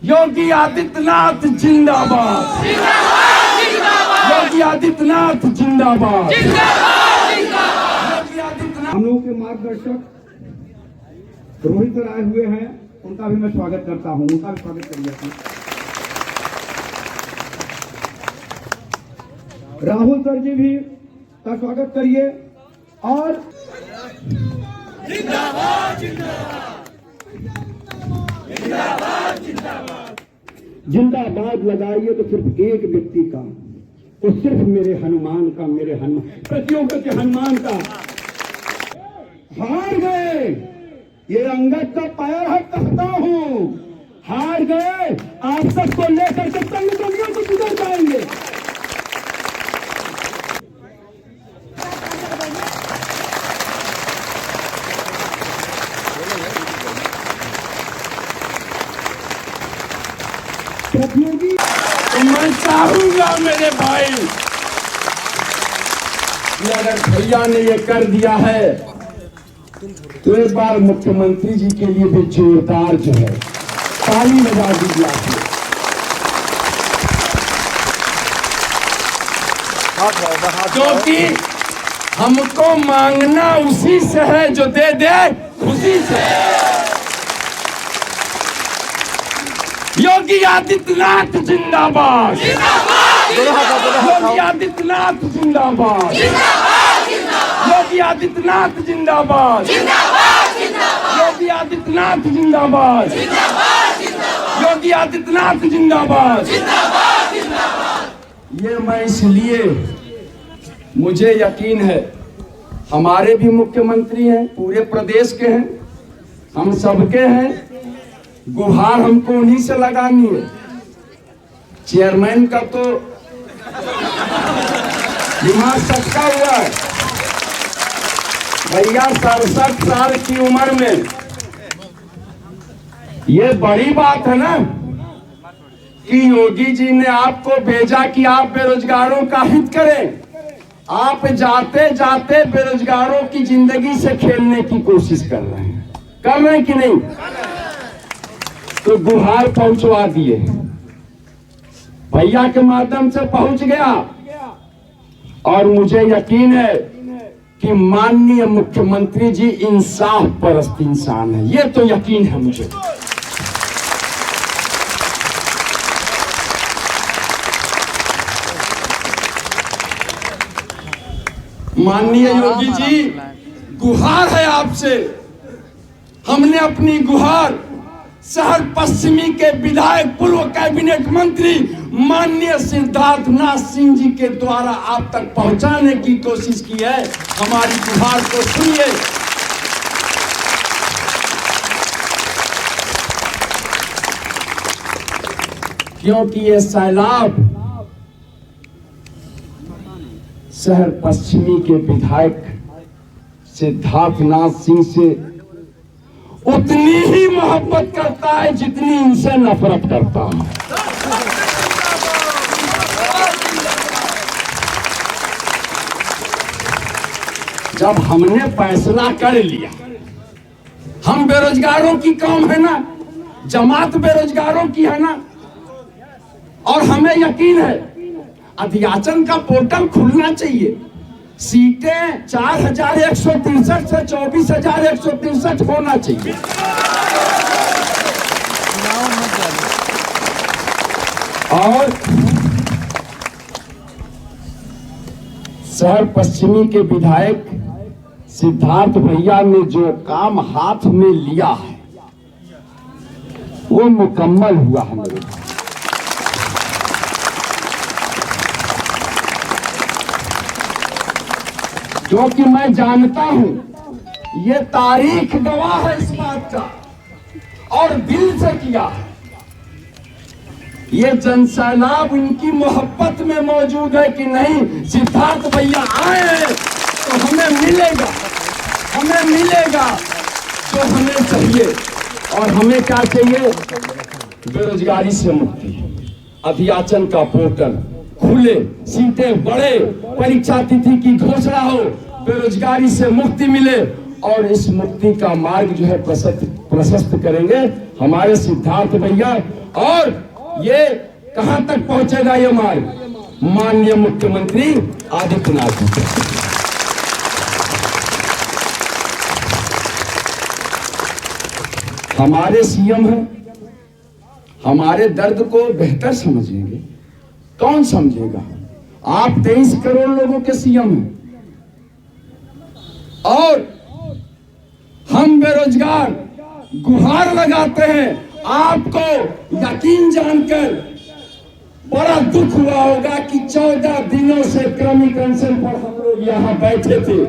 योगी आदित्यनाथ जिंदाबाद, योगी आदित्यनाथ जिंदाबाद, योगी आदित्यनाथ। हम लोगों के मार्गदर्शक रोहित सर आए हुए हैं, उनका भी मैं स्वागत करता हूं। उनका भी स्वागत करिए। राहुल सर जी भी का स्वागत करिए। और जिंदाबाद जिंदाबाद जिंदाबाद जिंदाबाद जिंदाबाद लगाइए तो सिर्फ एक व्यक्ति का, तो सिर्फ मेरे हनुमान का, मेरे हनुमान प्रतियोगिता के हनुमान का। हार गए, ये अंगद का पैर है, कहता हूं हार गए। आप सबको लेकर के तंग दुनिया को गुजर जाएंगे। प्रतियोगी तो मैं चाहूंगा मेरे भाई कि अगर भैया ने ये कर दिया है तो एक बार मुख्यमंत्री जी के लिए भी जोरदार जो है ताली बजा दीजिए। क्योंकि हमको मांगना उसी से है जो दे दे खुशी से। योगी आदित्यनाथ जिंदाबाद, योगी आदित्यनाथ जिंदाबाद, योगी आदित्यनाथ जिंदाबाद, योगी आदित्यनाथ जिंदाबाद, योगी आदित्यनाथ जिंदाबाद। ये मैं इसलिए, मुझे यकीन है हमारे भी मुख्यमंत्री हैं, पूरे प्रदेश के हैं, हम सबके हैं, गुहार हमको उन्हीं से लगानी है। चेयरमैन का तो दिमाग सटका हुआ है भैया। 67 साल की उम्र में ये बड़ी बात है ना कि योगी जी ने आपको भेजा कि आप बेरोजगारों का हित करें। आप जाते जाते बेरोजगारों की जिंदगी से खेलने की कोशिश कर रहे हैं कि नहीं? तो गुहार पहुंचवा दिए, भैया के माध्यम से पहुंच गया। और मुझे यकीन है कि माननीय मुख्यमंत्री जी इंसाफ परस्त इंसान है, ये तो यकीन है मुझे। माननीय योगी जी, गुहार है आपसे। हमने अपनी गुहार शहर पश्चिमी के विधायक पूर्व कैबिनेट मंत्री माननीय सिद्धार्थनाथ सिंह जी के द्वारा आप तक पहुंचाने की कोशिश की है। हमारी गुहार को सुनिए। क्योंकि ये सैलाब शहर पश्चिमी के विधायक सिद्धार्थनाथ सिंह से उतनी ही मोहब्बत करता है जितनी इनसे नफरत करता हूं। जब हमने फैसला कर लिया, हम बेरोजगारों की कौम है ना, जमात बेरोजगारों की है ना, और हमें यकीन है अध्याचन का पोर्टल खुलना चाहिए। सीटें 4163 से 24,163 होना चाहिए। और शहर पश्चिमी के विधायक सिद्धार्थ भैया ने जो काम हाथ में लिया है वो मुकम्मल हुआ है मेरे। क्योंकि मैं जानता हूं ये तारीख गवाह है इस बात का, और दिल से किया है। ये जनसैलाब इनकी मोहब्बत में मौजूद है कि नहीं, सिद्धार्थ भैया आए तो हमें मिलेगा जो हमें चाहिए। और हमें क्या चाहिए? बेरोजगारी से मुक्ति, अध्याचन का पोर्टल खुले, सीटें बढ़े, परीक्षा तिथि की घोषणा हो, बेरोजगारी से मुक्ति मिले। और इस मुक्ति का मार्ग जो है प्रशस्त करेंगे हमारे सिद्धार्थ भैया। और ये कहां तक पहुंचेगा ये मार्ग? माननीय मुख्यमंत्री आदित्यनाथ जी। हमारे सीएम हैं, हमारे दर्द को बेहतर समझेंगे, कौन समझेगा? आप 23 करोड़ लोगों के सीएम हैं और हम बेरोजगार गुहार लगाते हैं। आपको यकीन जानकर बड़ा दुख हुआ होगा कि 14 दिनों से क्रमिक अनशन पर हम लोग यहां बैठे थे।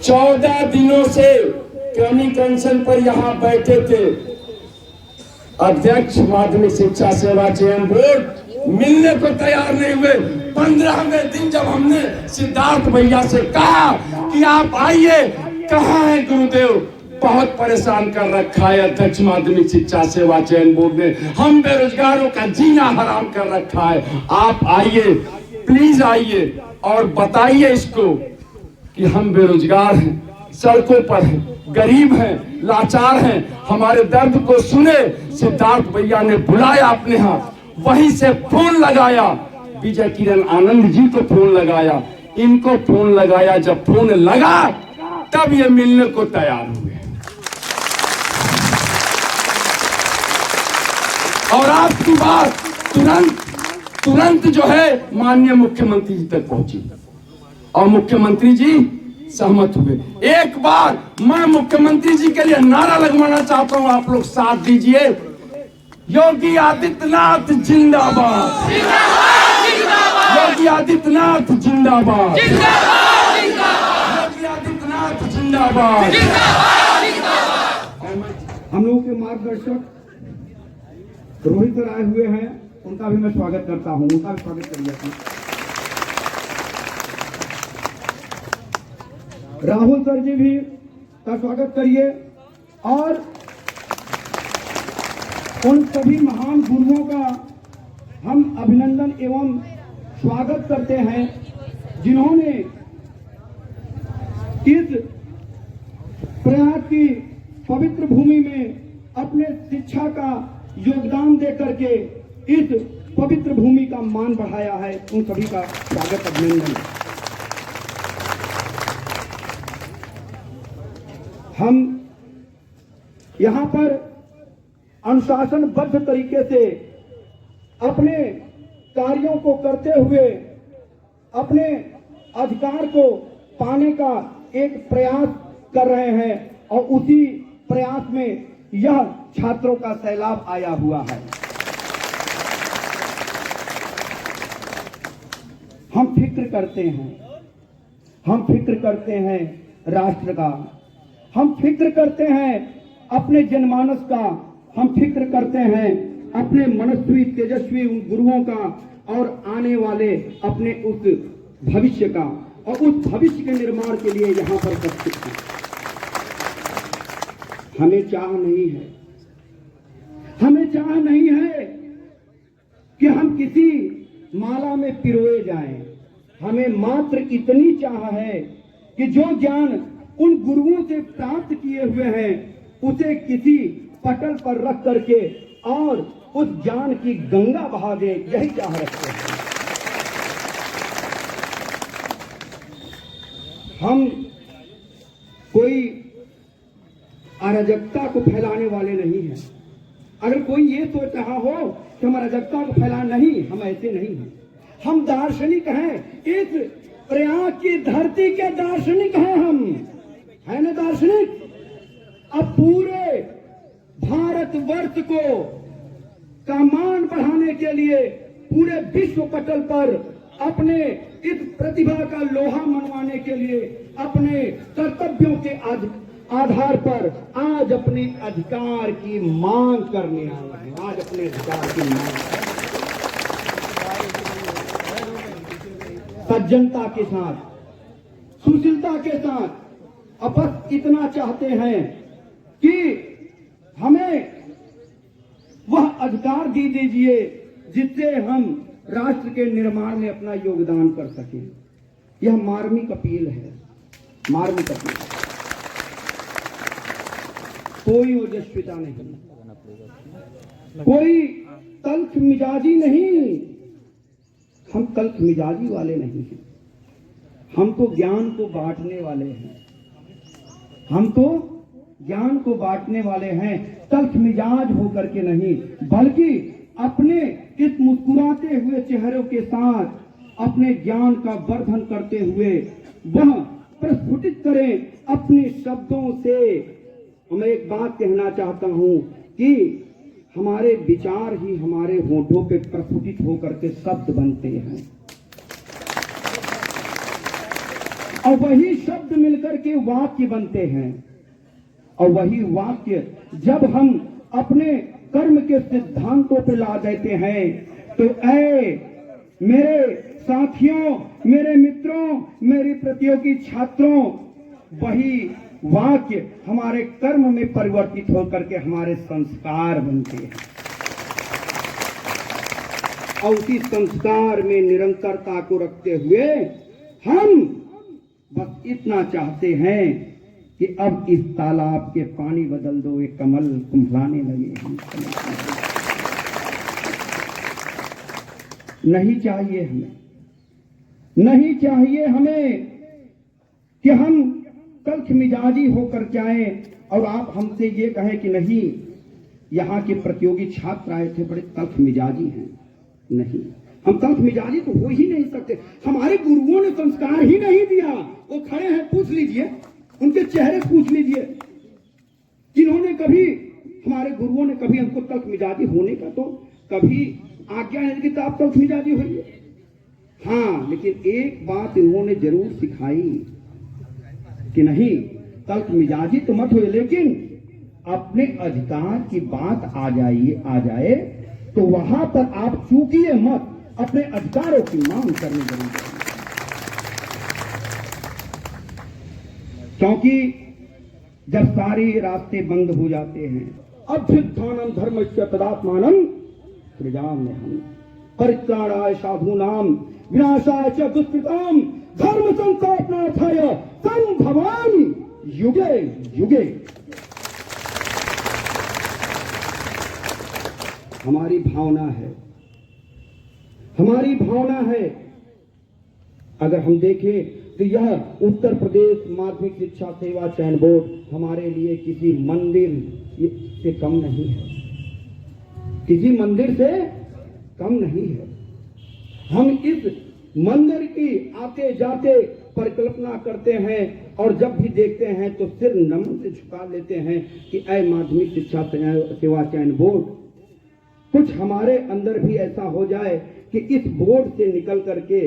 14 दिनों से क्रमिक अनशन पर यहां बैठे थे। अध्यक्ष माध्यमिक शिक्षा सेवा चयन बोर्ड मिलने को तैयार नहीं हुए। 15वें दिन जब हमने सिद्धार्थ भैया से कहा कि आप आइए, कहाँ है गुरुदेव? बहुत परेशान कर रखा है अध्यक्ष माध्यमिक शिक्षा सेवा चयन बोर्ड ने, हम बेरोजगारों का जीना हराम कर रखा है। आप आइए, प्लीज आइए और बताइए इसको कि हम बेरोजगार हैं, सड़कों पर हैं, गरीब हैं, लाचार हैं, हमारे दर्द को सुने। सिद्धार्थ भैया ने बुलाया अपने यहाँ, वहीं से फोन लगाया, विजय किरण आनंद जी को फोन लगाया, इनको फोन लगाया। जब फोन लगा तब ये मिलने को तैयार हुए और आपकी बात तुरंत जो है माननीय मुख्यमंत्री जी तक पहुंची और मुख्यमंत्री जी सहमत हुए। एक बार मैं मुख्यमंत्री जी के लिए नारा लगवाना चाहता हूं, आप लोग साथ दीजिए। योगी आदित्यनाथ जिंदाबाद, योगी आदित्यनाथ जिंदाबाद, योगी आदित्यनाथ जिंदाबाद। हम लोगों के मार्गदर्शक रोहित सर आए हुए हैं, उनका भी मैं स्वागत करता हूं। उनका भी स्वागत करिए। राहुल सर जी भी का स्वागत करिए और उन सभी महान गुरुओं का हम अभिनंदन एवं स्वागत करते हैं जिन्होंने इस प्रयाग की पवित्र भूमि में अपने शिक्षा का योगदान दे करके इस पवित्र भूमि का मान बढ़ाया है। उन सभी का स्वागत, अभिनंदन। हम यहाँ पर अनुशासनबद्ध तरीके से अपने कार्यों को करते हुए अपने अधिकार को पाने का एक प्रयास कर रहे हैं और उसी प्रयास में यह छात्रों का सैलाब आया हुआ है। हम फिक्र करते हैं, हम फिक्र करते हैं राष्ट्र का, हम फिक्र करते हैं अपने जनमानस का, हम फिक्र करते हैं अपने मनस्वी तेजस्वी उन गुरुओं का और आने वाले अपने उस भविष्य का, और उस भविष्य के निर्माण के लिए यहाँ पर उपस्थित हैं। हमें चाह नहीं है, हमें चाह नहीं है कि हम किसी माला में पिरोए जाएं। हमें मात्र इतनी चाह है कि जो ज्ञान उन गुरुओं से प्राप्त किए हुए हैं उसे किसी पटल पर रख करके और उस ज्ञान की गंगा बहा दे, यही चाह रखते हैं। हम कोई अराजकता को फैलाने वाले नहीं हैं। अगर कोई ये सोच रहा हो कि हम अराजकता को फैला, नहीं, हम ऐसे नहीं हैं। हम दार्शनिक हैं, इस प्रयाग की धरती के दार्शनिक हैं हम, है ना दार्शनिक? अब पूरे भारतवर्ष को का मान बढ़ाने के लिए पूरे विश्व पटल पर अपने इस प्रतिभा का लोहा मनवाने के लिए अपने कर्तव्यों के आधार पर आज अपने अधिकार की मांग करने आए हैं। आज अपने अधिकार की मांग सज्जनता के साथ, सुशीलता के साथ अब बस इतना चाहते हैं कि हमें वह अधिकार दे दीजिए जिससे हम राष्ट्र के निर्माण में अपना योगदान कर सकें। यह मार्मिक अपील है, मार्मिक अपील, कोई ओजस्विता नहीं। कोई तल्ख मिजाजी नहीं, हम तल्ख मिजाजी वाले नहीं हैं। हम तो ज्ञान को बांटने वाले हैं, हम तो ज्ञान को बांटने वाले हैं, तल्ख मिजाज होकर के नहीं, बल्कि अपने इस मुस्कुराते हुए चेहरों के साथ अपने ज्ञान का वर्धन करते हुए वह प्रस्फुटित करें अपने शब्दों से। मैं एक बात कहना चाहता हूं कि हमारे विचार ही हमारे होठों पे प्रस्फुटित होकर के शब्द बनते हैं, और वही शब्द मिलकर के वाक्य बनते हैं, और वही वाक्य जब हम अपने कर्म के सिद्धांतों पे ला देते हैं तो मेरे साथियों, मेरे मित्रों, मेरी प्रतियोगी छात्रों, वही वाक्य हमारे कर्म में परिवर्तित होकर के हमारे संस्कार बनते हैं, और उसी संस्कार में निरंतरता को रखते हुए हम बस इतना चाहते हैं कि अब इस तालाब के पानी बदल दो, ये कमल कुंभलाने लगे हैं। नहीं चाहिए हमें, नहीं चाहिए हमें कि हम तल्ख मिजाजी होकर जाएं और आप हमसे ये कहें कि नहीं, यहाँ के प्रतियोगी छात्र आए थे, बड़े तल्ख मिजाजी हैं। नहीं, हम तल्ख मिजाजी तो हो ही नहीं सकते, हमारे गुरुओं ने संस्कार ही नहीं दिया। वो खड़े हैं, पूछ लीजिए, उनके चेहरे पूछ लीजिए, जिन्होंने कभी, हमारे गुरुओं ने कभी हमको तल्ख मिजाजी होने का तो कभी आज्ञा नहीं की आप तल्ख मिजाजी होइए। हाँ, लेकिन एक बात इन्होंने जरूर सिखाई कि नहीं, तल्ख मिजाजी तो मत होइए, लेकिन अपने अधिकार की बात आ जाए तो वहां पर आप चूकिए मत, अपने अधिकारों की मांग करनी जरूरी है। क्योंकि जब सारे रास्ते बंद हो जाते हैं, अभ्युत्थानम धर्मस्य तदात्मानं सृजाम्यहम्, परित्राणाय साधूनां विनाशाय च दुष्कृतां धर्म संस्थापनार्थाय संभवामि युगे युगे। हमारी भावना है, हमारी भावना है, अगर हम देखें तो यह उत्तर प्रदेश माध्यमिक शिक्षा सेवा चयन बोर्ड हमारे लिए किसी मंदिर से कम नहीं है, किसी मंदिर से कम नहीं है। हम इस मंदिर की आते जाते परिकल्पना करते हैं और जब भी देखते हैं तो सिर नमन से झुका लेते हैं कि ऐ माध्यमिक शिक्षा सेवा चयन बोर्ड, कुछ हमारे अंदर भी ऐसा हो जाए कि इस बोर्ड से निकल करके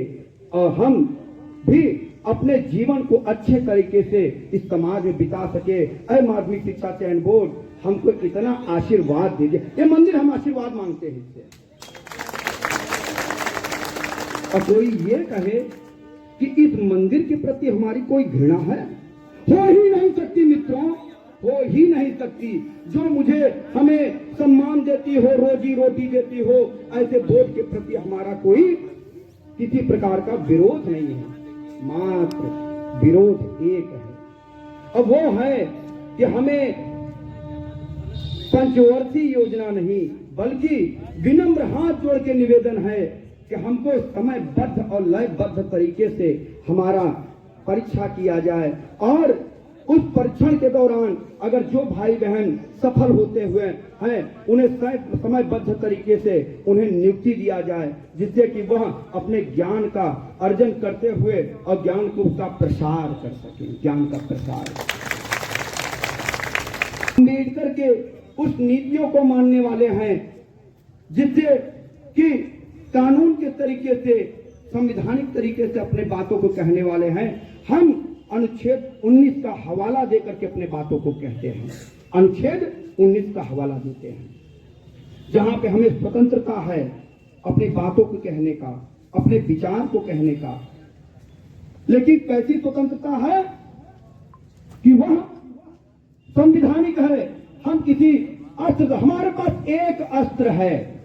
और हम भी अपने जीवन को अच्छे तरीके से इस समाज में बिता सके। ऐ माध्यमिक शिक्षा चयन बोर्ड, हमको इतना आशीर्वाद दीजिए। ये मंदिर हम आशीर्वाद मांगते हैं इससे। और कोई ये कहे कि इस मंदिर के प्रति हमारी कोई घृणा है, हो ही नहीं सकती मित्रों, हो ही नहीं सकती। जो मुझे हमें सम्मान देती हो, रोजी रोटी देती हो, ऐसे बोर्ड के प्रति हमारा कोई किसी प्रकार का विरोध नहीं है, मात्र विरोध एक है, और वो है कि हमें पंचवर्षीय योजना नहीं बल्कि विनम्र हाथ जोड़ के निवेदन है कि हमको समयबद्ध और लयबद्ध तरीके से हमारा परीक्षा किया जाए, और उस परीक्षण के दौरान अगर जो भाई बहन सफल होते हुए हैं उन्हें समयबद्ध तरीके से उन्हें नियुक्ति दिया जाए, जिससे कि वह अपने ज्ञान का अर्जन करते हुए और ज्ञान को उसका प्रसार कर सके, ज्ञान का प्रसार। अम्बेडकर के उस नीतियों को मानने वाले हैं जिससे कि कानून के तरीके से, संवैधानिक तरीके से अपने बातों को कहने वाले हैं। हम अनुच्छेद 19 का हवाला देकर के अपने बातों को कहते हैं, अनुच्छेद 19 का हवाला देते हैं, जहां पे हमें स्वतंत्रता है अपनी बातों को कहने का, अपने विचार को कहने का। लेकिन कैसी स्वतंत्रता है कि वह संवैधानिक है। हम किसी अस्त्र, हमारे पास एक अस्त्र है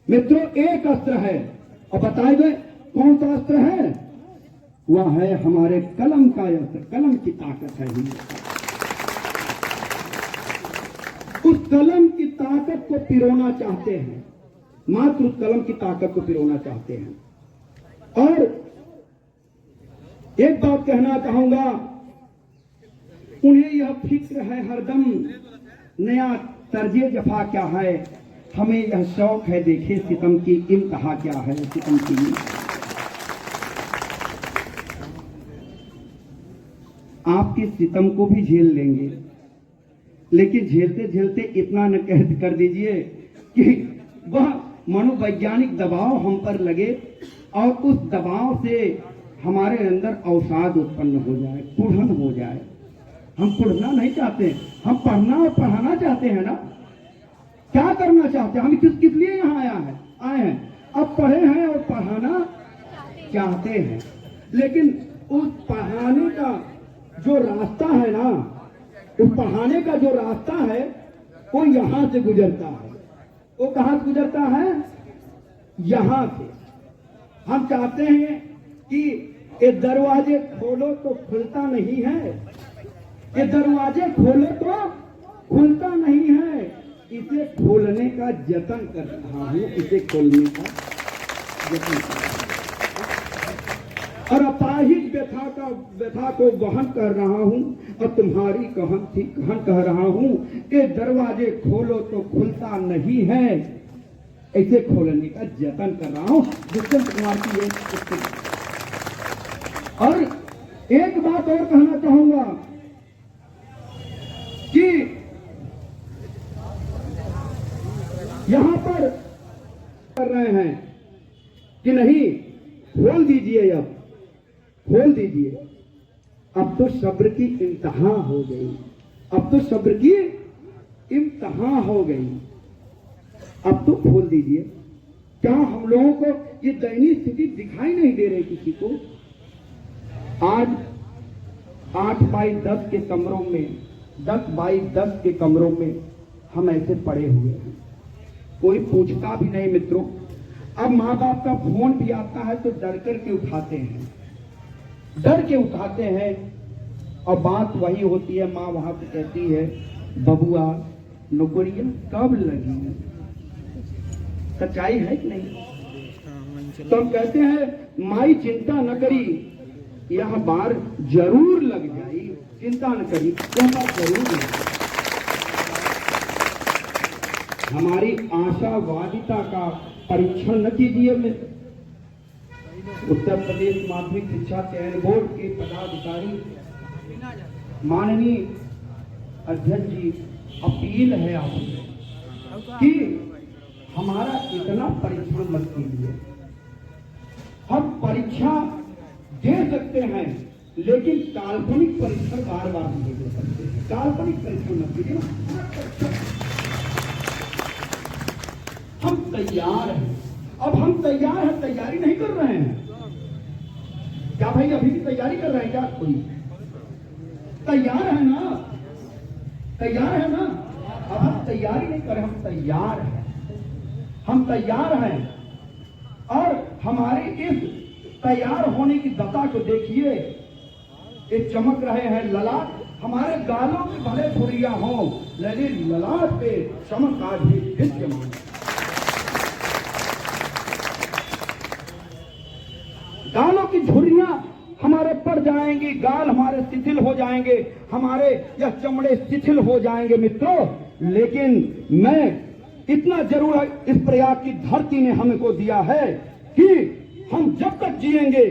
मित्रों, एक अस्त्र है, और बताए गए कौन सा अस्त्र है? वह है हमारे कलम का अस्त्र, कलम की ताकत है। उस कलम की ताकत को पिरोना चाहते हैं, मात्र उस कलम की ताकत को पिरोना चाहते हैं। और एक बात कहना चाहूंगा, उन्हें यह फिक्र है हरदम नया तर्जे जफा क्या है, हमें यह शौक है देखे सितम की इंतहा क्या है, सितम की। आपके सितम को भी झेल लेंगे, लेकिन झेलते झेलते इतना न कर दीजिए कि वह मनोवैज्ञानिक दबाव हम पर लगे और उस दबाव से हमारे अंदर अवसाद उत्पन्न हो जाए, कुढ़न हो जाए। हम कुढ़ना नहीं चाहते, हम पढ़ना और पढ़ाना चाहते हैं ना। क्या करना चाहते हैं, हम किस लिए यहाँ आए हैं, अब पढ़े हैं और पढ़ाना चाहते हैं। लेकिन उस पढ़ाने का जो रास्ता है ना, उस पढ़ाने का जो रास्ता है वो यहां से गुजरता है। वो कहां से गुजरता है? यहां से। हम चाहते हैं कि ये दरवाजे खोलो तो खुलता नहीं है, ये दरवाजे खोलो तो खुलता नहीं है। इसे खोलने का जतन कर रहा हूं, इसे खोलने का जतन कर रहा हूं और अपाहिज व्यथा को वहन कर रहा हूं और तुम्हारी कहन कह रहा हूं कि दरवाजे खोलो तो खुलता नहीं है, ऐसे खोलने का जतन कर रहा हूं। दुष्यंत कुमार की एक। और एक बात और कहना चाहूंगा कि यहां पर कर रहे हैं कि नहीं, खोल दीजिए, अब खोल दीजिए। अब तो सब्र की इंतहा हो गई, अब तो सब्र की इंतहा हो गई, अब तो खोल दीजिए। क्या हम लोगों को ये दयनीय स्थिति दिखाई नहीं दे रही किसी को? आज 8 बाई 10 के कमरों में, 10 बाई 10 के कमरों में हम ऐसे पड़े हुए हैं, कोई पूछता भी नहीं मित्रों। अब माँ बाप का फोन भी आता है तो डर करके उठाते हैं, डर के उठाते हैं। और बात वही होती है, माँ वहां से कहती है, बबुआ नौकरियां कब लगी? सच्चाई है कि नहीं? तो हम कहते हैं, माई चिंता न करी, यह बार जरूर लग जाई, चिंता न करी, यह बार जरूर लग जाई। हमारी आशावादिता का परीक्षण न कीजिए। उत्तर प्रदेश माध्यमिक शिक्षा चयन बोर्ड के पदाधिकारी माननीय अध्यक्ष जी, अपील है आपसे कि हमारा इतना परीक्षण मत कीजिए। हम परीक्षा दे सकते हैं, लेकिन काल्पनिक परीक्षण बार बार नहीं दे सकते। काल्पनिक परीक्षण मत कीजिए। हम तैयार हैं, अब हम तैयार हैं, तैयारी नहीं कर रहे हैं। क्या भाई अभी भी तैयारी कर रहे हैं क्या? कोई तैयार है ना? तैयार है ना? अब हम तैयारी नहीं कर रहे, हम तैयार हैं, हम तैयार हैं। और हमारे इस तैयार होने की दशा को देखिए, ये चमक रहे हैं ललाट। हमारे गालों में भले झुर्रियां हों, लेकिन ललाट पे चमक आज भी विद्यमान। गालों की झुर्रियां हमारे पड़ जाएंगी, गाल हमारे शिथिल हो जाएंगे, हमारे यह चमड़े शिथिल हो जाएंगे मित्रों। लेकिन मैं इतना जरूर इस प्रयाग की धरती ने हमको दिया है कि हम जब तक जिएंगे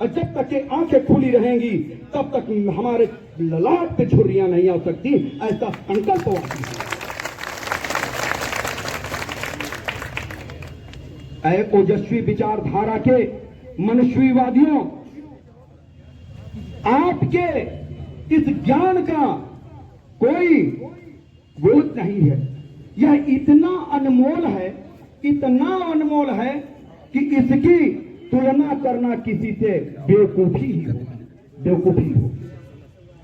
और जब तक के आंखें खुली रहेंगी, तब तक हमारे ललाट पे झुर्रियां नहीं आ सकती, ऐसा संकल्प होता है। ओजस्वी विचारधारा के मनुष्यवादियों, आपके इस ज्ञान का कोई विरोध नहीं है। यह इतना अनमोल है, इतना अनमोल है कि इसकी तुलना करना किसी से बेवकूफी ही हो, बेवकूफी हो।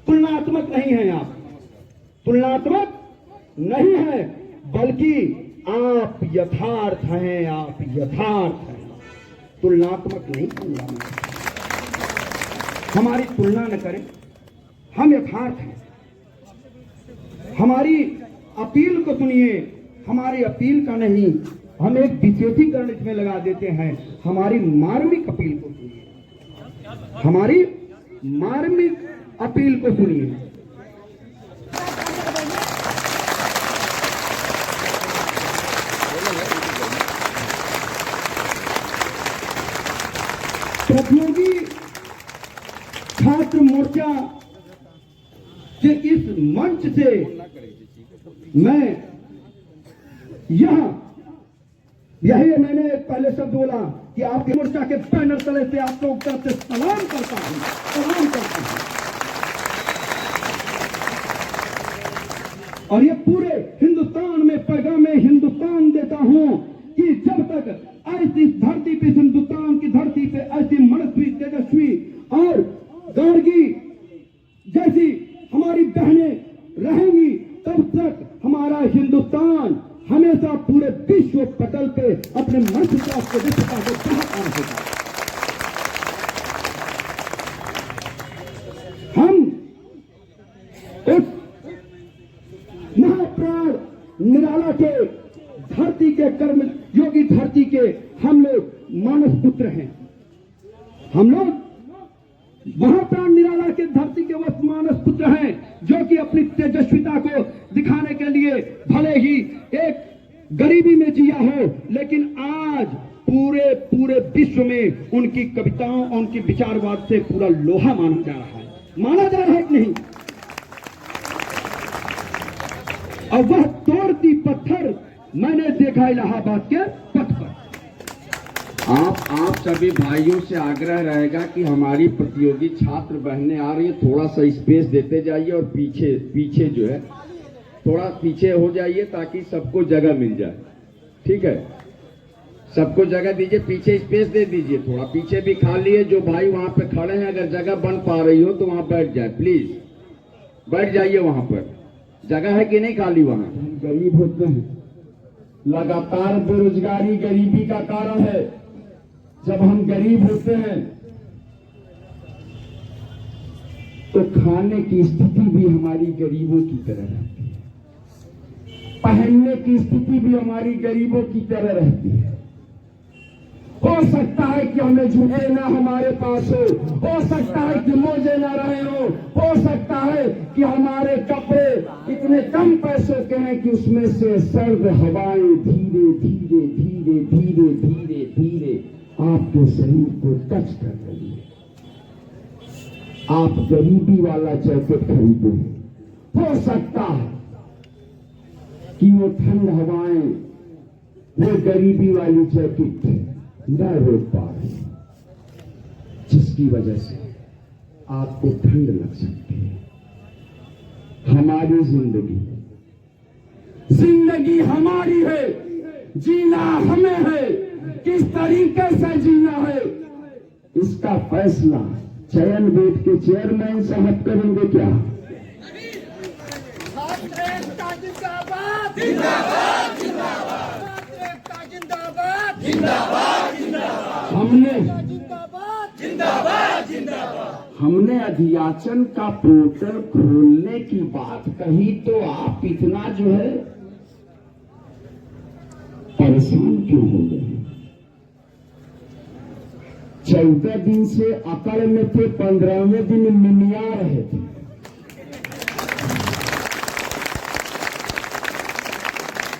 तुलनात्मक नहीं है आप, तुलनात्मक नहीं है, बल्कि आप यथार्थ हैं, आप यथार्थ हैं, तुलनात्मक नहीं तुलना। हमारी तुलना न करें, हम यथार्थ हैं। हमारी अपील को सुनिए, हमारी अपील का नहीं, हम एक विशेषीकरण इसमें लगा देते हैं, हमारी मार्मिक अपील को सुनिए, हमारी मार्मिक अपील को सुनिए। प्रतियोगी छात्र मोर्चा के इस मंच से मैं यही मैंने पहले शब्द बोला कि आपके मोर्चा के बैनर तले से आप लोग तरफ से सलाम करता हूं, सलाम करता हूं। और ये पूरे हिंदुस्तान में पैगाम हिंदुस्तान देता हूं कि जब तक ऐसी धरती पे, हिंदुस्तान की धरती पे ऐसी मनस्वी, तेजस्वी और गार्गी जैसी हमारी बहनें रहेंगी, तब तक हमारा हिंदुस्तान हमेशा पूरे विश्व पटल पे अपने मर्यादा को दिखता है, बहुत होगा। हम उस महाप्राण निराला के धरती के कर्म योगी धरती के हम लोग मानस पुत्र हैं। हम लोग महाप्राण निराला के धरती के वह मानस पुत्र हैं जो कि अपनी तेजस्विता को दिखाने के लिए भले ही एक गरीबी में जिया हो, लेकिन आज पूरे पूरे विश्व में उनकी कविताओं और उनकी विचारवाद से पूरा लोहा माना जा रहा है, माना जा रहा है कि नहीं। और वह तोड़ती पत्थर मैंने देखा इलाहाबाद के पथ पर। आप सभी भाइयों से आग्रह रहेगा कि हमारी प्रतियोगी छात्र बहनें आ रही है, थोड़ा सा स्पेस देते जाइए और पीछे जो है थोड़ा पीछे हो जाइए ताकि सबको जगह मिल जाए। ठीक है, सबको जगह दीजिए, पीछे स्पेस दे दीजिए, थोड़ा पीछे भी खाली है। जो भाई वहां पे खड़े हैं, अगर जगह बन पा रही हो तो वहां बैठ जाए, प्लीज बैठ जाइए। वहां पर जगह है कि नहीं खाली? वहां गरीब होते हैं, लगातार बेरोजगारी गरीबी का कारण है। जब हम गरीब होते हैं तो खाने की स्थिति भी हमारी गरीबों की तरह रहती है, पहनने की स्थिति भी हमारी गरीबों की तरह रहती है। हो सकता है कि हमें जूते ना हमारे पास हो सकता है कि मोजे ना रहे हो सकता है कि हमारे कपड़े इतने कम पैसों के हैं कि उसमें से सर्द हवाएं धीरे धीरे धीरे धीरे धीरे धीरे आपके शरीर को टच कर रही है। आप गरीबी वाला जैकेट खरीदे, हो सकता है कि वो ठंड हवाएं वो गरीबी वाली जैकेट न रोक पा रही, जिसकी वजह से आपको ठंड लग सकती है। हमारी जिंदगी हमारी है, जीना हमें है, किस तरीके से जीना है इसका फैसला चयन बोर्ड के चेयरमैन साहब करेंगे क्या? जिंदाबाद जिंदाबाद जिंदाबाद जिंदाबाद जिंदाबाद हमने अधियाचन का पोर्टल खोलने की बात कही तो आप इतना जो है परेशान क्यों हो गए? 14 दिन से अकड़ में थे, 15वें दिन मिमिया रहे थे।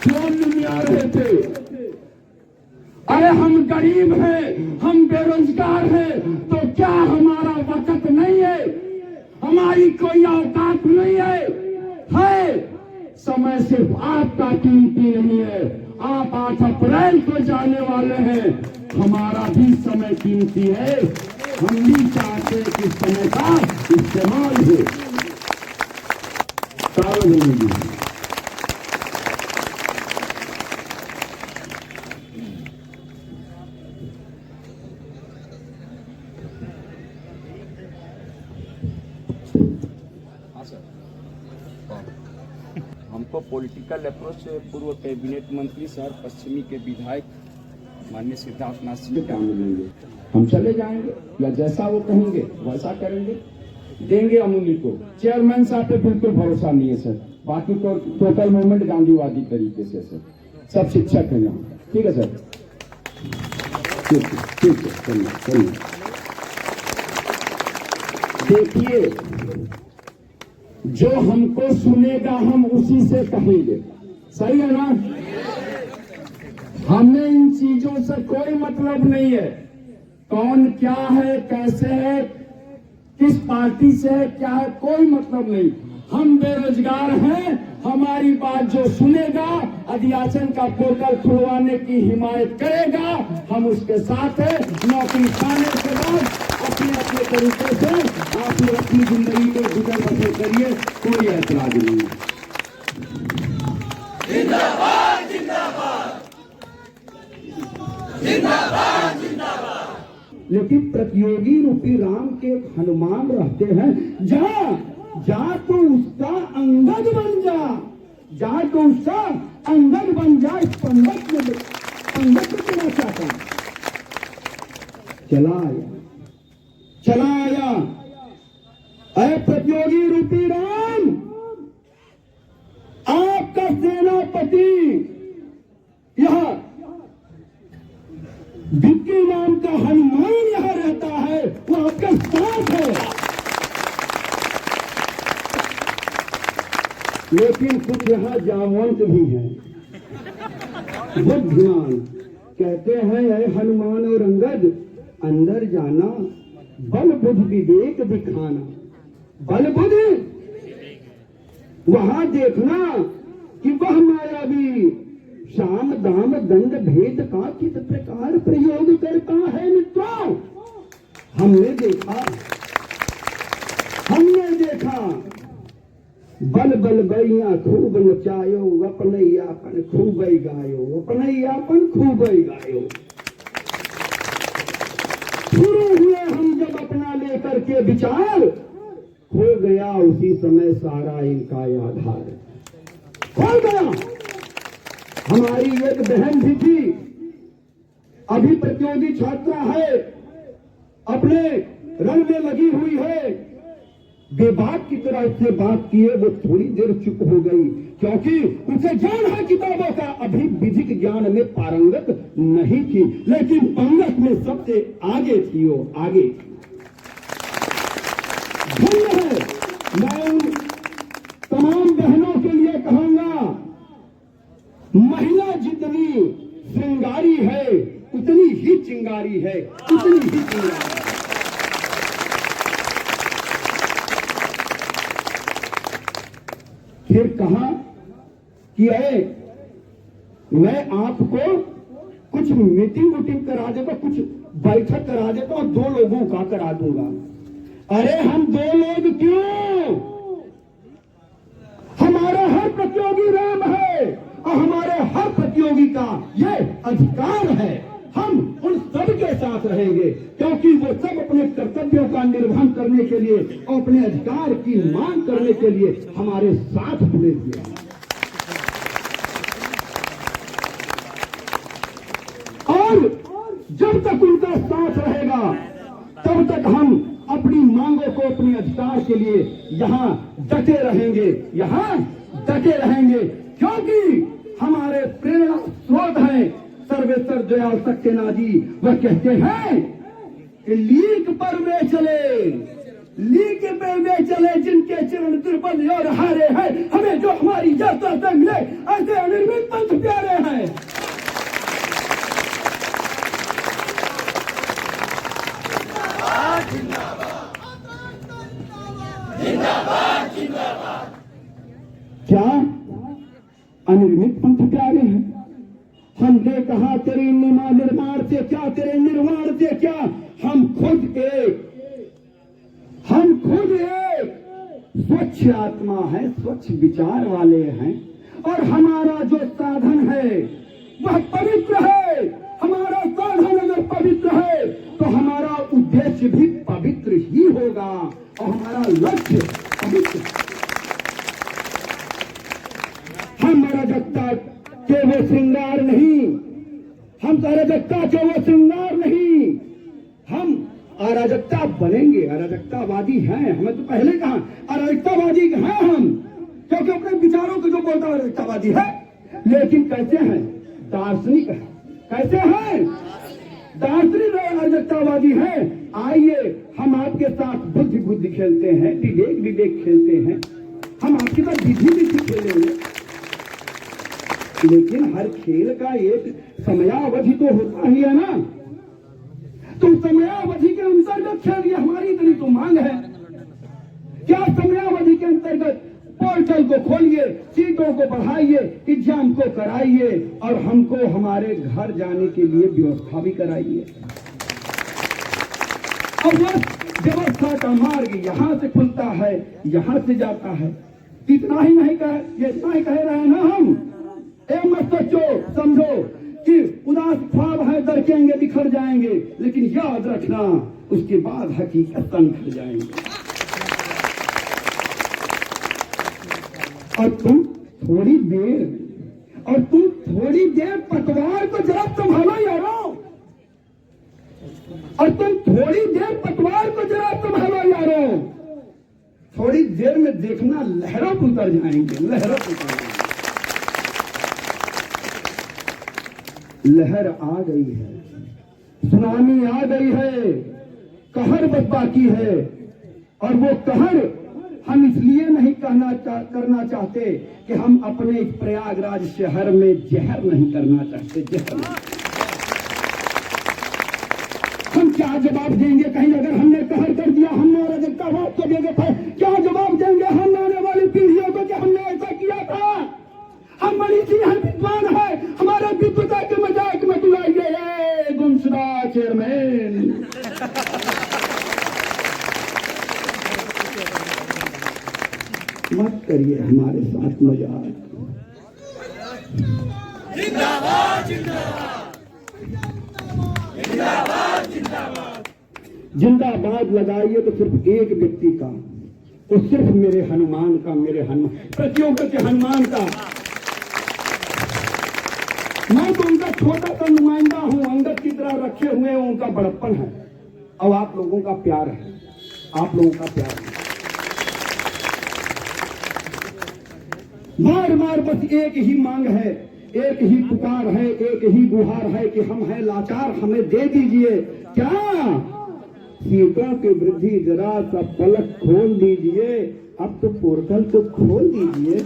क्यों मिमिया रहे थे? अरे हम गरीब हैं, हम बेरोजगार हैं, तो क्या हमारा वक्त नहीं है? हमारी कोई औकात नहीं है? समय सिर्फ आपका कीमती नहीं है। आप 8 अप्रैल को जाने वाले हैं, हमारा भी समय कीमती है। हम भी चाहते हैं कि समय का इस्तेमाल हो। हमको पॉलिटिकल अप्रोच से पूर्व कैबिनेट मंत्री सर पश्चिमी के विधायक माननीय सिद्धार्थनाथ सिंह क्या मिलेंगे, हम चले जाएंगे या जैसा वो कहेंगे वैसा करेंगे, देंगे हम उन्हीं को। चेयरमैन साहब पे बिल्कुल भरोसा नहीं है सर। बाकी तो टोटल मूवमेंट गांधीवादी तरीके से सर, सब शिक्षक हैं यहाँ। ठीक है सर, ठीक है, ठीक है, चलिए। देखिए, जो हमको सुनेगा हम उसी से कहेंगे, सही है ना? हमें इन चीजों से कोई मतलब नहीं है, कौन क्या है, कैसे है, किस पार्टी से है, क्या है, कोई मतलब नहीं। हम बेरोजगार हैं, हमारी बात जो सुनेगा, अध्यासन का पोर्टल खुलवाने की हिमायत करेगा, हम उसके साथ हैं। नौकरी पाने के बाद अपने अपने तरीके से आप लोग अपनी जिंदगी को गुजर बसर करिए, कोई ऐतराज नहीं है। जिंदाबाद जिंदाबाद जिंदाबाद जिंदाबाद। लेकिन प्रतियोगी रूपी राम के हनुमान रहते हैं, जा तो उसका अंगद बन जा तो उसका अंगद बन जा। इस पंगत को चला चाहता, चला आया अरे प्रतियोगी रूपी राम, आपका सेनापति यह विक्की नाम का हनुमान यहां रहता है, वो आपके साथ है। लेकिन कुछ यहाँ जामवंत भी हैं, बुद्धिमान, कहते हैं ये हनुमान और अंगद, अंदर जाना, बल बुद्धि विवेक दिखाना, बल बुद्धि वहां देखना कि वह मायावी शाम दाम दंड भेद का किस प्रकार प्रयोग करता है मित्रों। हमने देखा बल बल बैया खूब नचायो, अपनैयापन खूब गायो, अपनैयापन खूब गायो। शुरू हुए हम जब अपना लेकर के विचार, खो गया उसी समय सारा इनका आधार, खो गया। हमारी एक बहन भी थी, अभी प्रतियोगी छात्रा है, अपने रंग में लगी हुई है, बेबाक की तरह उससे बात किए, वो थोड़ी देर चुप हो गई, क्योंकि उसे ज्ञान है किताबों का, अभी विधिक ज्ञान में पारंगत नहीं थी, लेकिन पंगत में सबसे आगे थी, वो आगे। धन्य है, मैं उन तमाम बहनों के लिए कहूंगा, महिला जितनी श्रृंगारी है उतनी ही चिंगारी है, उतनी ही चिंगारी है। फिर कहा कि मैं आपको कुछ मीटिंग करा देता, कुछ बैठक करा देता और 2 लोगों का करा दूंगा। अरे हम 2 लोग क्यों, हमारा हर प्रतियोगी राम है और हमारे हर प्रतियोगी का ये अधिकार है, हम उन सब के साथ रहेंगे, क्योंकि वो सब अपने कर्तव्यों का निर्वहन करने के लिए और अपने अधिकार की मांग करने के लिए हमारे साथ जुड़े हुए हैं। और जब तक उनका साथ रहेगा तब तक हम अपनी मांगों को, अपने अधिकार के लिए यहाँ डटे रहेंगे, क्योंकि हमारे प्रेरणा स्रोत हैं सर्वेश्वर दयाल सक्सेना जी। वह कहते हैं कि लीक पर वे चले जिनके चरण दुर्बल और हारे हैं, हमें जो हमारी यात्रा से मिले ऐसे अनिर्मित पंथ प्यारे हैं। क्या अनिर्मित पंथ प्यारे हैं? हमने कहा तेरे निर्माण से क्या, तेरे निर्माण से क्या, हम खुद एक स्वच्छ आत्मा है, स्वच्छ विचार वाले हैं, और हमारा जो साधन है वह पवित्र है। हमारा साधन अगर पवित्र है तो हमारा उद्देश्य भी पवित्र ही होगा और हमारा लक्ष्य पवित्र। हम अराजकता के वो श्रृंगार नहीं, हम अराजकता के वो श्रृंगार नहीं, हम अराजकता बनेंगे, अराजकतावादी हैं। हमें तो पहले कहा अराजकतावादी हैं हम, क्योंकि अपने विचारों को जो बोलता है राजकतावादी है। लेकिन कैसे हैं? दार्शनिक है। कैसे हैं? दार्शनिक राजकतावादी है। आइए हम आपके साथ बुद्धि बुद्धि खेलते हैं, विवेक विवेक खेलते हैं, हम आपके साथ विधि विधि खेलेंगे। लेकिन हर खेल का एक समयावधि तो होता ही है ना। तो समयावधि के अंतर्गत खेलिए, हमारी इतनी तो मांग है। क्या समयावधि के अंतर्गत पोर्टल को खोलिए, सीटों को बढ़ाइए, एग्जाम को कराइए और हमको हमारे घर जाने के लिए व्यवस्था भी कराइए। और व्यवस्था का मार्ग यहाँ से खुलता है, यहाँ से जाता है। इतना ही नहीं कह, ये इतना ही कह रहे हैं ना हम। मत सोचो समझो कि उदास ख्वाब है, दरकेंगे बिखर जाएंगे, लेकिन याद रखना उसके बाद हकीकत निखर जाएंगे। और तुम थोड़ी देर पटवार को जरा संभालो यारो। और तुम थोड़ी देर पटवार को जरा संभालो यारो। थोड़ी देर में देखना लहरों पर उतर जाएंगे, लहरों पर उतर जाएंगे। लहर आ गई है, सुनामी आ गई है, कहर बस बाकी है। और वो कहर हम इसलिए नहीं करना चाहते कि हम अपने प्रयागराज शहर में जहर नहीं करना चाहते। जहर हम क्या जवाब देंगे? कहीं अगर हमने कहर कर दिया, हमने राजकतावाद को देंगे, क्या जवाब देंगे हम आने वाली पीढ़ियों को कि हमने ऐसा किया था? हम बड़ी सी हम विद्वान है, हमारे विद्वता के मजाक में बुलाइए गुमशुदा चेयरमैन। मत करिए हमारे साथ मजाक। जिंदाबाद जिंदाबाद जिंदाबाद जिंदाबाद। जिंदाबाद लगाइए तो सिर्फ एक व्यक्ति का, तो सिर्फ मेरे हनुमान का, मेरे हनुमान प्रतियोगिता के हनुमान का। मैं तो उनका छोटा सा नुमाइंदा हूं, अंगद की तरह रखे हुए उनका बड़प्पन है और आप लोगों का प्यार है, आप लोगों का प्यार है। बार बार बस एक ही मांग है, एक ही पुकार है, एक ही गुहार है कि हम हैं लाचार, हमें दे दीजिए। क्या सीटों की वृद्धि जरा सा पलक खोल दीजिए, अब तो पोर्टल तो खोल दीजिए।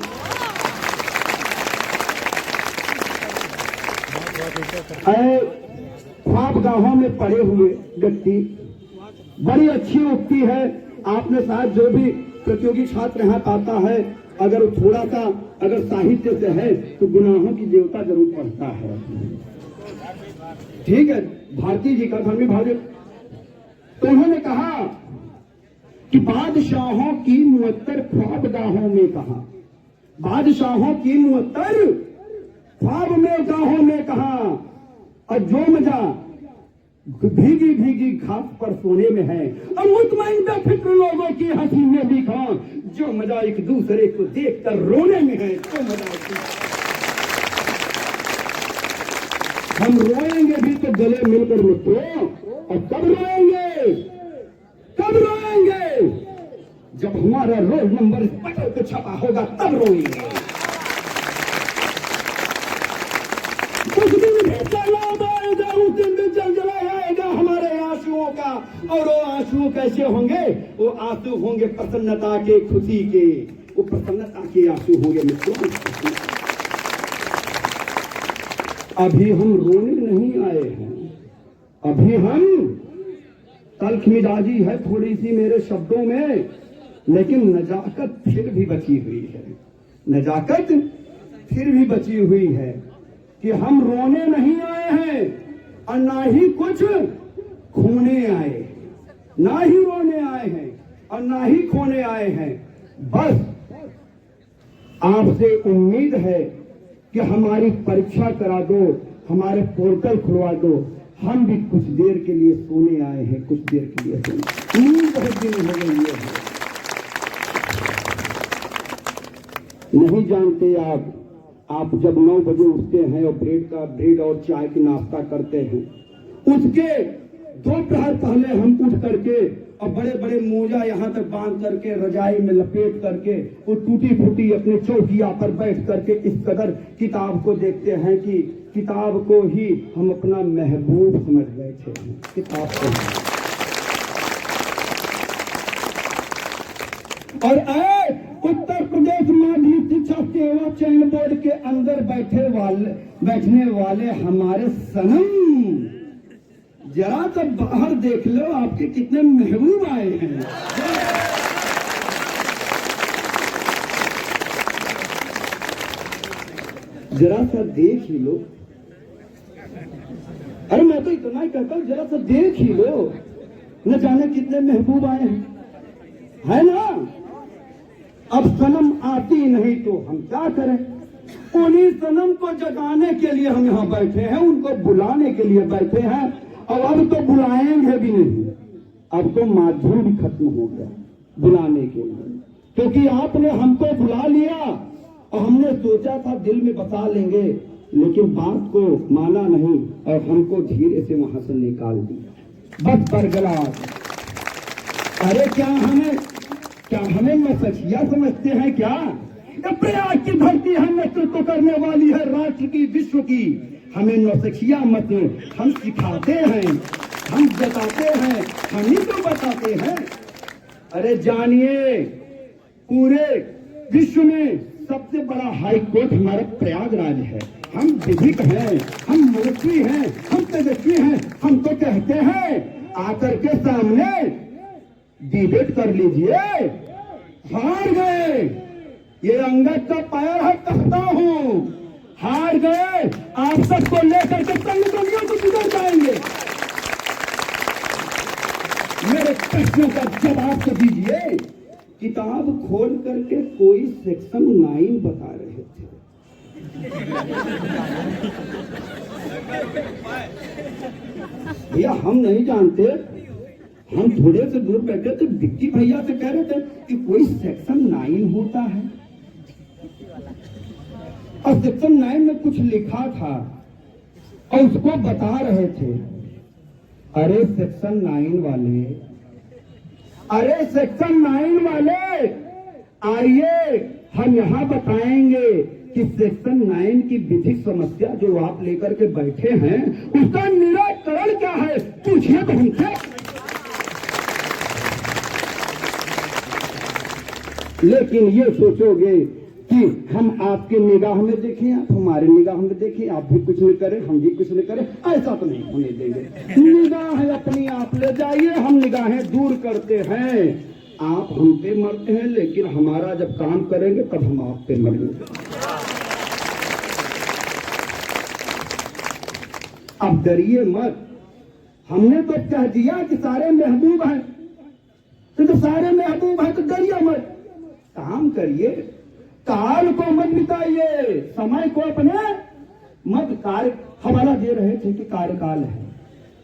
ख्वाबगाहों में पड़े हुए व्यक्ति, बड़ी अच्छी उक्ति है। आपने शायद जो भी प्रतियोगी छात्र यहाँ पाता है, अगर थोड़ा सा अगर साहित्य से है तो गुनाहों की देवता जरूर पढ़ता है। ठीक है, भारती जी का धर्मी भाग्य। तो उन्होंने कहा कि बादशाहों की मुअत्तर ख्वाबगाहों में कहा, बादशाहों की मुअत्तर ख्वाब में गाहों में कहा, और जो मजा भीगी भीगी घास पर सोने में है और मुतमईन बेफिक्र लोगों की हंसी में भी खा, जो मजा एक दूसरे को देखकर रोने में है, तो मजा हम रोएंगे भी तो गले मिलकर मित्रों। और कब रोएंगे? कब रोएंगे? जब हमारा रोल नंबर इस पटल पे छपा होगा, तब रोएंगे। उस दिन भी सलाम आएगा, उस दिन भी जलजला आएगा हमारे आंसुओं का। और वो आंसू कैसे होंगे? वो आंसू होंगे प्रसन्नता के, खुशी के, वो प्रसन्नता के आंसू होंगे मित्रों। अभी हम रोने नहीं आए हैं, अभी हम तल्ख मिजाजी है थोड़ी सी मेरे शब्दों में, लेकिन नजाकत फिर भी बची हुई है, नजाकत फिर भी बची हुई है कि हम रोने नहीं आए हैं और ना ही कुछ खोने आए, ना ही रोने आए हैं और ना ही खोने आए हैं। बस आपसे उम्मीद है कि हमारी परीक्षा करा दो, हमारे पोर्टल खुलवा दो, हम भी कुछ देर के लिए सोने आए हैं, कुछ देर के लिए सोने। नींद बहुत दिन हो गई है। नहीं जानते आप जब 9 बजे उठते हैं और ब्रेड और चाय की नाश्ता करते हैं, उसके दोपहर पहले हम उठ करके और बड़े बड़े मोजा यहाँ तक बांध करके रजाई में लपेट करके वो टूटी फूटी अपने चौकिया पर बैठ करके इस कदर किताब को देखते हैं कि किताब को ही हम अपना महबूब समझ बैठे हैं। किताब को और उत्तर प्रदेश माध्यमिक शिक्षा सेवा चयन बोर्ड के अंदर बैठने वाले हमारे सनम, जरा तो बाहर देख लो आपके कितने महबूब आए हैं। जरा सा देख ही लो। अरे मैं तो इतना ही कहता हूं, जरा सा देख ही लो, न जाने कितने महबूब आए हैं, है ना। अब सनम आती नहीं तो हम क्या करें। उन्हीं सनम को जगाने के लिए हम यहाँ बैठे हैं, उनको बुलाने के लिए बैठे हैं। और अब तो बुलाएंगे भी नहीं, अब तो माध्यम भी खत्म हो गया बुलाने के लिए, क्योंकि आपने हमको बुला लिया और हमने सोचा था दिल में बसा लेंगे, लेकिन बात को माना नहीं और हमको धीरे से वहां से निकाल दिया। बस बरगला। अरे क्या हमें नौसखिया समझते हैं क्या? प्रयाग की धरती है, नेतृत्व करने वाली है राष्ट्र की, विश्व की। हमें नौसखिया मत, हम सिखाते हैं, हम जताते हैं, हम ही तो बताते हैं। अरे जानिए, पूरे विश्व में सबसे बड़ा हाई कोर्ट हमारा प्रयागराज है। हम विधिक हैं, हम मुल्की हैं, हम तेजस्वी हैं। हम तो कहते हैं आकर के सामने डिबेट कर लीजिए। हार गए, ये अंगद का पैर है, कहता हूं, हार गए। आप सबको लेकर के तंगों को गुजर जाएंगे। मेरे प्रश्नों का जवाब तो दीजिए। किताब खोल करके कोई सेक्शन 9 बता रहे थे। भैया हम नहीं जानते, हम थोड़े से दूर बैठे थे, विक्की भैया से कह रहे थे कि कोई सेक्शन 9 होता है और सेक्शन 9 में कुछ लिखा था और उसको बता रहे थे। अरे सेक्शन 9 वाले, अरे सेक्शन 9 वाले, आइए हम यहाँ बताएंगे कि सेक्शन 9 की विधिक समस्या जो आप लेकर के बैठे हैं उसका निराकरण क्या है, पूछिए तो हमसे। लेकिन ये सोचोगे कि हम आपके निगाह में देखें, आप हमारे निगाह में देखें, आप भी कुछ नहीं करें, हम भी कुछ नहीं करें, ऐसा तो नहीं होने देंगे। निगाह अपनी आप ले जाइए, हम निगाहें दूर करते हैं। आप हम पे मरते हैं, लेकिन हमारा जब काम करेंगे तब हम आप पे मरेंगे। अब डरिए मत, हमने तो कह दिया कि सारे महबूब हैं, तो सारे महबूब हैं तो डरिए मत, काम करिए, काल को मत बिताइए, समय को अपने मत। कार्य हवाला दे रहे थे कि कार्यकाल है,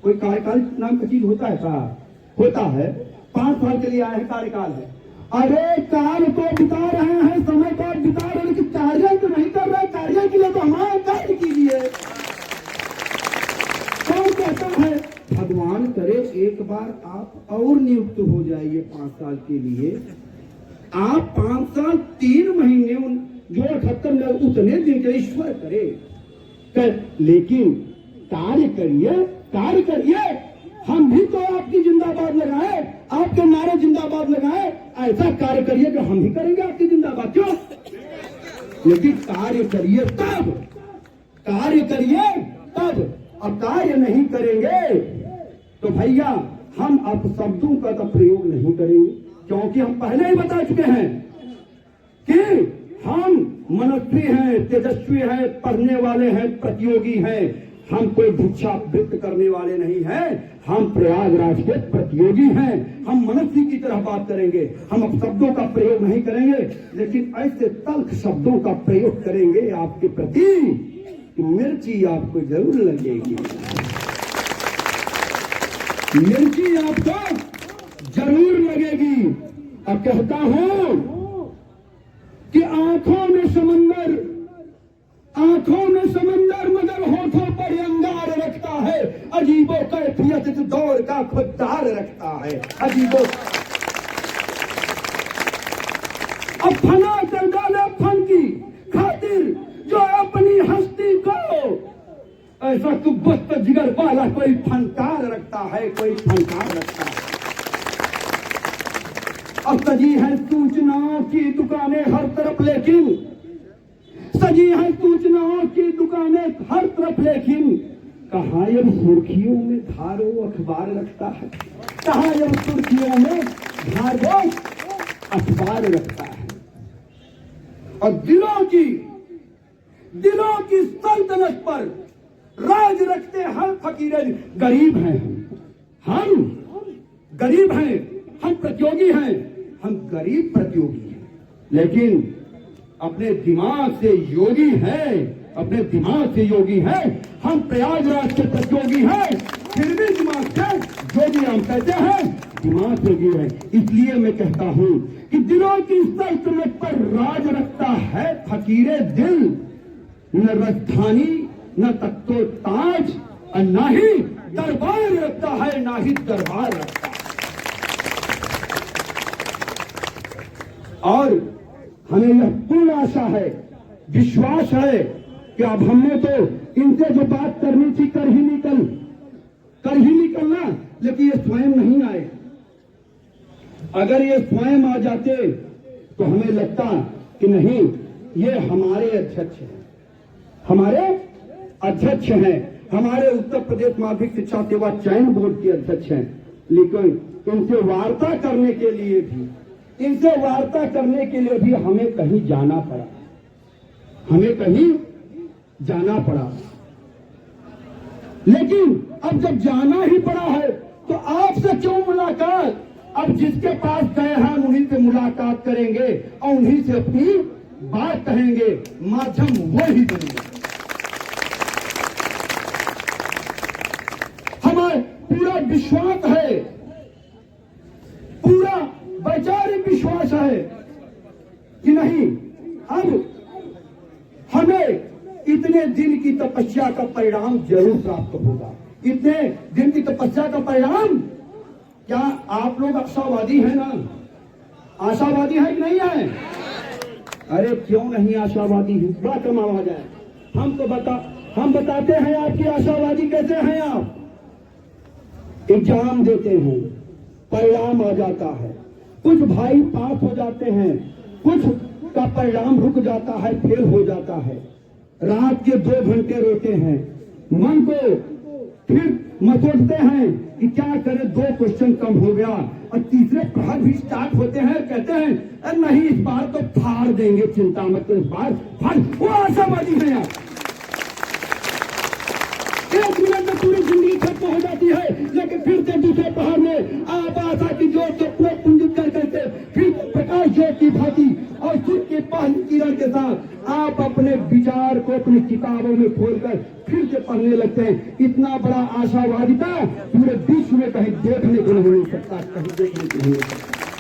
कोई कार्यकाल नाम की चीज होता है क्या? होता है, 5 साल के लिए आए हैं, कार्यकाल है। अरे काल को बिता रहे हैं, समय को बिता रहे हैं, लेकिन कार्य तो नहीं कर रहे। कार्य के लिए तो हमारा कार्य कीजिए। कौन कहता है? भगवान करे एक बार आप और नियुक्त हो जाइए 5 साल के लिए। आप 5 साल 3 महीने जो 78 में उतने दिन के ईश्वर करे, लेकिन कार्य करिए, कार्य करिए। हम भी तो आपकी जिंदाबाद लगाए, आपके नारे जिंदाबाद लगाए, ऐसा कार्य करिए कि हम भी करेंगे आपकी जिंदाबाद। क्यों? लेकिन कार्य करिए तब, कार्य करिए तब। अब कार्य नहीं करेंगे तो भैया हम अब शब्दों का तो प्रयोग नहीं करेंगे, क्योंकि हम पहले ही बता चुके हैं कि हम मनस्वी हैं, तेजस्वी हैं, पढ़ने वाले हैं, प्रतियोगी हैं। हम कोई भिक्षावृत्ति करने वाले नहीं हैं, हम प्रयागराज के प्रतियोगी हैं। हम मनस्वी की तरह बात करेंगे, हम अब शब्दों का प्रयोग नहीं करेंगे, लेकिन ऐसे तल्ख शब्दों का प्रयोग करेंगे आपके प्रति कि मिर्ची आपको जरूर लगेगी, मिर्ची आपको जरूर लगेगी। अब कहता हूं कि आंखों में समंदर, आंखों में समंदर मगर होठों पर अंगार रखता है। अजीबो कैफियत दौर शोर का खुददार रखता है। अजीबो अब फना कर डाले फन की खातिर जो अपनी हस्ती को, ऐसा कुब्बत जिगर वाला कोई फनकार रखता है, कोई फनकार रखता है। अब सजी है सूचनाओं की दुकानें हर तरफ, लेकिन सजी है सूचनाओं की दुकानें हर तरफ, लेकिन कहाँ ये सुर्खियों में धारो अखबार रखता है, कहाँ ये सुर्खियों में धारो अखबार रखता है। और दिलों की सल्तनत पर राज रखते हर फकीर। गरीब हैं हम गरीब हैं, हम प्रतियोगी हैं, हम गरीब प्रतियोगी हैं, लेकिन अपने दिमाग से योगी हैं, अपने दिमाग से योगी हैं। हम प्रयागराज के प्रतियोगी हैं, फिर भी दिमाग से योगी हम कहते हैं, दिमाग से योगी है। इसलिए मैं कहता हूं कि दिलों की सल्तनत पर राज रखता है फकीरे दिल, न राजधानी न तख्तो ताज, और न ही दरबार रखता है, ना ही दरबार रखता है। और हमें यह पूर्ण आशा है, विश्वास है कि अब हमने तो इनसे जो बात करनी थी कर ही निकलना, लेकिन ये स्वयं नहीं आए। अगर ये स्वयं आ जाते तो हमें लगता कि नहीं, ये हमारे अध्यक्ष हैं, हमारे उत्तर प्रदेश माध्यमिक शिक्षा सेवा चयन बोर्ड के अध्यक्ष हैं। लेकिन इनसे वार्ता करने के लिए भी हमें कहीं जाना पड़ा, लेकिन अब जब जाना ही पड़ा है तो आपसे क्यों मुलाकात? अब जिसके पास गए हैं उन्हीं से मुलाकात करेंगे और उन्हीं से अपनी बात कहेंगे, माध्यम वो ही बनेगा। हमें पूरा विश्वास है, पूरा वैचारिक विश्वास है कि नहीं, अब हमें इतने दिन की तपस्या का परिणाम जरूर प्राप्त होगा। इतने दिन की तपस्या का परिणाम, क्या आप लोग आशावादी हैं ना? आशावादी है कि नहीं है? अरे क्यों नहीं आशावादी है? बड़ा कम आवाज है। हम बताते हैं आपकी आशावादी कैसे हैं आप। एग्जाम देते हैं, परिणाम आ जाता है, कुछ भाई पास हो जाते हैं, कुछ का परिणाम रुक जाता है, फेल हो जाता है, रात के 2 घंटे रोते हैं, मन को फिर मसोड़ते हैं कि क्या करें, 2 क्वेश्चन कम हो गया, और तीसरे प्रहर भी स्टार्ट होते हैं, कहते हैं नहीं इस बार तो फाड़ देंगे, चिंता मत करो, इस बार फाड़। वो आशावादी है आप। 1 मिनट में पूरी जिंदगी खत्म हो जाती है, लेकिन फिर से दूसरे प्रहर में आप आशा की जोर से पूरे पुंजित करके फिर प्रकाश ज्योति की भांति और सूर्य की पहली किरण के साथ आप अपने विचार को अपनी किताबों में खोलकर फिर से पढ़ने लगते हैं। इतना बड़ा आशावादिता पूरे विश्व में कहीं देखने को नहीं मिल सकता, कहीं देखने को नहीं मिल सकता।